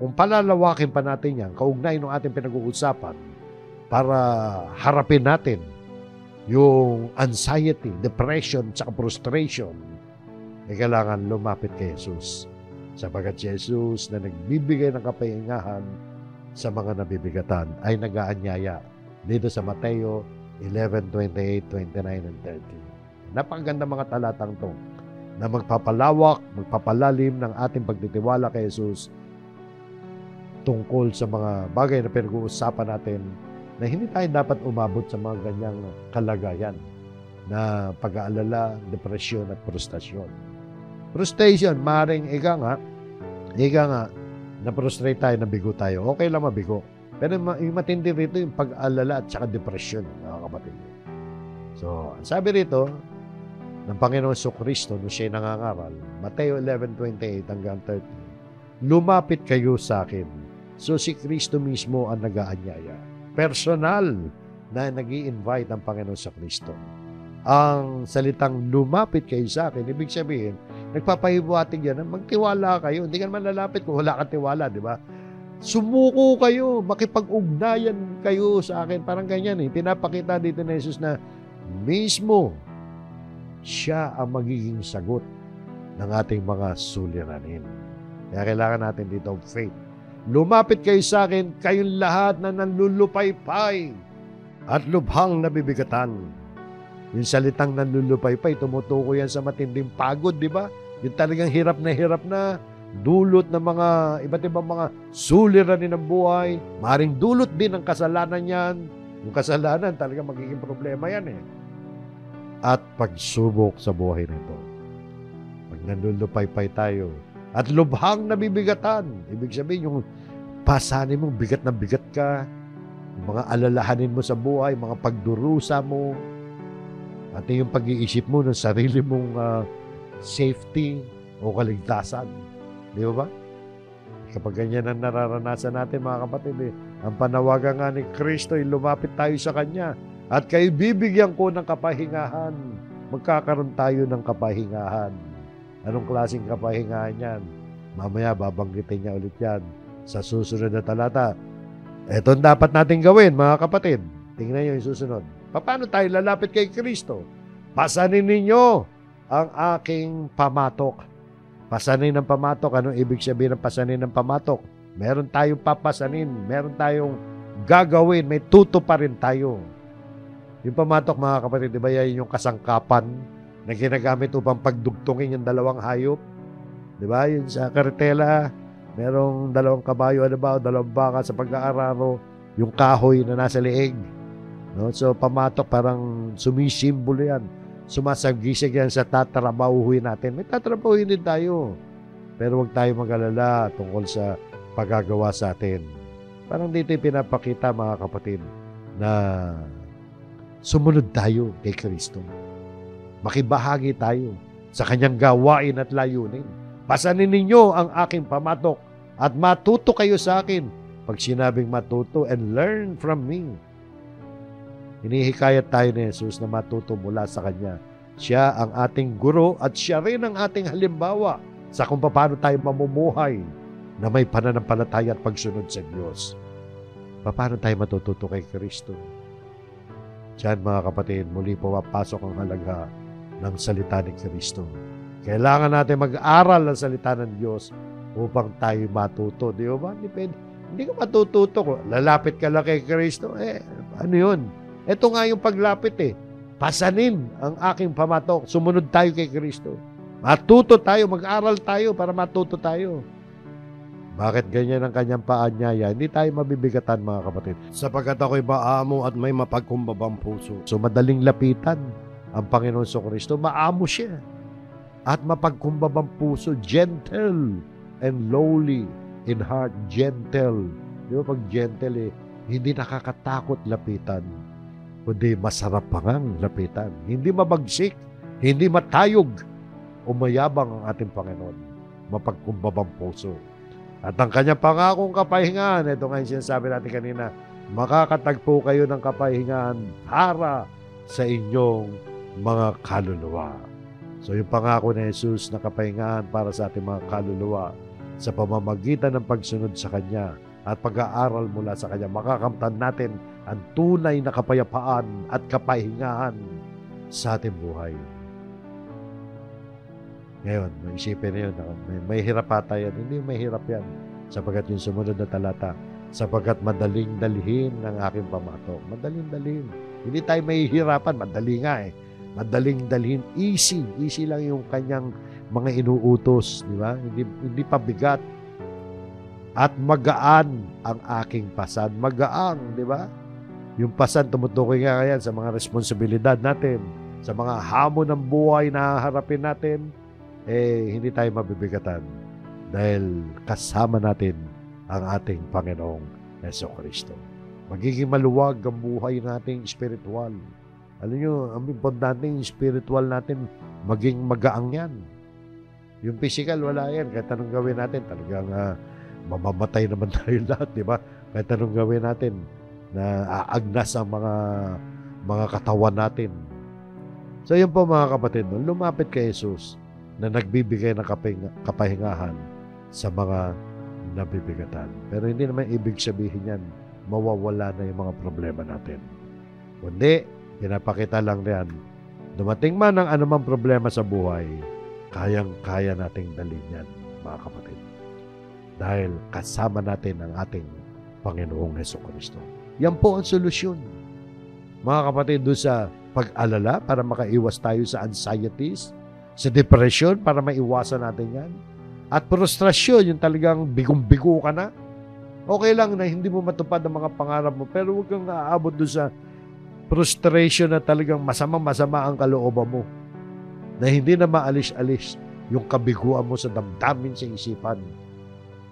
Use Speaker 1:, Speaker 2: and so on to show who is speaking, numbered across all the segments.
Speaker 1: kung palalawakin pa natin yan, kaugnay ng ating pinag-uusapan, para harapin natin yung anxiety, depression, at frustration, kailangan lumapit kay Jesus. Sapagat si Jesus na nagbibigay ng kapahingahan sa mga nabibigatan ay nag-aanyaya dito sa Mateo 11:28, 29, and 30. Napakaganda mga talatang to na magpapalawak, magpapalalim ng ating pagtitiwala kay Jesus tungkol sa mga bagay na pinag-uusapan natin na hindi tayo dapat umabot sa mga ganyang kalagayan na pag-aalala, depresyon at frustration. Frustration, maaaring ika nga, na-frustrate tayo, nabigo tayo. Okay lang mabigo. Pero yung matindi rito yung pag-aalala at saka depression, mga kapatid. So, sabi rito ng Panginoon Kristo nung siya'y nangangaral, Mateo 11:28 hanggang 30, lumapit kayo sa akin. So, si Kristo mismo ang nag-aanyaya. Personal na nag-i-invite ang Panginoon sa Kristo. Ang salitang lumapit kayo sa akin, ibig sabihin, nagpapahibuhating yan, magtiwala kayo. Hindi ka naman lalapit kung wala kang tiwala, di ba? Sumuko kayo, makipag-ugnayan kayo sa akin. Parang ganyan eh. Pinapakita dito ni Jesus na mismo siya ang magiging sagot ng ating mga suliranin. Kaya kailangan natin dito faith. Lumapit kayo sa akin, kayong lahat na nanlulupaypay at lubhang nabibigatan. Yung salitang nanlulupaypay, tumutuko yan sa matinding pagod, di ba? Yung talagang hirap na dulot ng mga iba't ibang mga suliranin ng buhay. Maring dulot din ng kasalanan yan. Yung kasalanan talaga magiging problema yan eh. At pagsubok sa buhay nito. Pag nanlulupaypay tayo at lubhang nabibigatan, ibig sabihin yung pasanin mo, bigat na bigat ka, yung mga alalahanin mo sa buhay, mga pagdurusa mo, at yung pag-iisip mo ng sarili mong safety o kaligtasan. Di ba? Kapag ganyan ang nararanasan natin, mga kapatid, ang panawagan nga ni Kristo ay lumapit tayo sa Kanya at kayo bibigyan ko ng kapahingahan. Magkakaroon tayo ng kapahingahan. Anong klaseng kapahingahan yan? Mamaya babanggitin niya ulit yan sa susunod na talata. Ito ang dapat natin gawin, mga kapatid. Tingnan niyo yung susunod. Paano tayo lalapit kay Kristo? Pasanin ninyo ang aking pamatok. Pasanin ng pamatok. Anong ibig sabihin ng pasanin ng pamatok? Meron tayong papasanin. Meron tayong gagawin. May tuto pa rin tayo. Yung pamatok, mga kapatid, di ba yan yung kasangkapan na ginagamit upang pagdugtungin yung dalawang hayop? Di ba? Yung sa karitela, merong dalawang kabayo, dalawang baka sa pag-aararo, yung kahoy na nasa leeg. No? So, pamatok parang sumisimbolo yan. Sumasagisig yan sa tatrabahuhin natin. May tatrabahuhin din tayo. Pero huwag tayo mag-alala tungkol sa paggagawa sa atin. Parang dito pinapakita, mga kapatid, na sumunod tayo kay Kristo. Makibahagi tayo sa Kanyang gawain at layunin. Pasanin ninyo ang aking pamatok at matuto kayo sa akin. Pag sinabing matuto, and learn from me. Hinihikayat tayo ni Jesus na matuto mula sa Kanya. Siya ang ating guro at siya rin ang ating halimbawa sa kung paano tayo mamumuhay na may pananampalataya at pagsunod sa Diyos. Paano tayo matututo kay Kristo? Diyan, mga kapatid, muli pumapasok ang halaga ng salita ni Kristo. Kailangan natin mag-aral ng salita ng Diyos upang tayo matuto. Di ba? Hindi ka matututo. Lalapit ka lang kay Kristo. Ano yun? Ito nga yung paglapit eh. Pasanin ang aking pamatok. Sumunod tayo kay Kristo. Matuto tayo, mag-aral tayo para matuto tayo. Bakit ganyan ang kanyang paanyaya? Hindi tayo mabibigatan, mga kapatid. Sapagkat ako'y maamo at may mapagkumbabang puso. So madaling lapitan ang Panginoon Kristo. Maamo siya. At mapagkumbabang puso. Gentle and lowly in heart. Gentle. Di ba pag gentle hindi nakakatakot lapitan. Kundi masarap pa ngang lapitan. Hindi mabagsik. Hindi matayog. Umayabang ang ating Panginoon. Mapagkumbabang puso. At ang kanyang pangakong kapahingahan, ito nga yung sinasabi natin kanina, makakatagpo kayo ng kapahingahan para sa inyong mga kaluluwa. So yung pangako ni Jesus na kapahingahan para sa ating mga kaluluwa, sa pamamagitan ng pagsunod sa Kanya at pag-aaral mula sa Kanya, makakamtan natin ang tunay na kapayapaan at kapahingahan sa ating buhay. Ngayon, maisipin niyo, may hirap ata yan. Hindi may hirap yan. Sapagkat yung sumunod na talata, sapagkat madaling dalhin ng aking pamato. Madaling dalhin. Hindi tayo mahihirapan. Madali nga eh. Madaling dalhin. Easy. Easy lang yung kanyang mga inuutos. Di ba? Hindi pa bigat. At magaan ang aking pasan. Magaan, di ba? Yung pasan, tumutukoy nga yan sa mga responsibilidad natin, sa mga hamon ng buhay na haharapin natin, hindi tayo mabibigatan dahil kasama natin ang ating Panginoong Jesucristo. Magiging maluwag ang buhay nating spiritual. Alam nyo, ang importante yung spiritual natin, maging magaang yan. Yung physical, wala yan. Kahit anong gawin natin, talagang mamamatay naman tayo lahat, di ba? Kahit anong gawin natin, na aagnas ang mga katawan natin. So yun po mga kapatid, lumapit kay Jesus na nagbibigay ng kapahingahan sa mga nabibigatan. Pero hindi naman ibig sabihin yan, mawawala na yung mga problema natin. Kundi, pinapakita lang yan, dumating man ang anumang problema sa buhay, kayang-kaya nating dalhin yan, mga kapatid. Dahil kasama natin ang ating Panginoong Jesucristo. Yan po ang solusyon. Mga kapatid, doon sa pag-alala para makaiwas tayo sa anxieties, sa depression para maiwasan natin yan, at frustrasyon, yung talagang bigong-bigo ka na. Okay lang na hindi mo matupad ang mga pangarap mo, pero huwag kang aabot doon sa frustration na talagang masama ang kalooban mo, na hindi na maalis-alis yung kabiguan mo sa damdamin, sa isipan.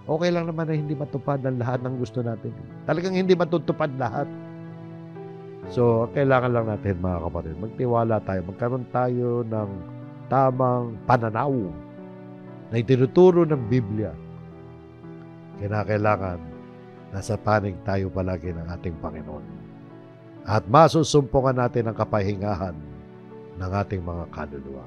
Speaker 1: Okay lang naman na hindi matupad ang lahat ng gusto natin. Talagang hindi matutupad lahat. So, kailangan lang natin mga kapatid, magtiwala tayo, magkaroon tayo ng tamang pananaw na itinuturo ng Biblia. Kinakailangan nasa panig tayo palagi ng ating Panginoon. At masusumpungan natin ang kapahingahan ng ating mga kaluluwa.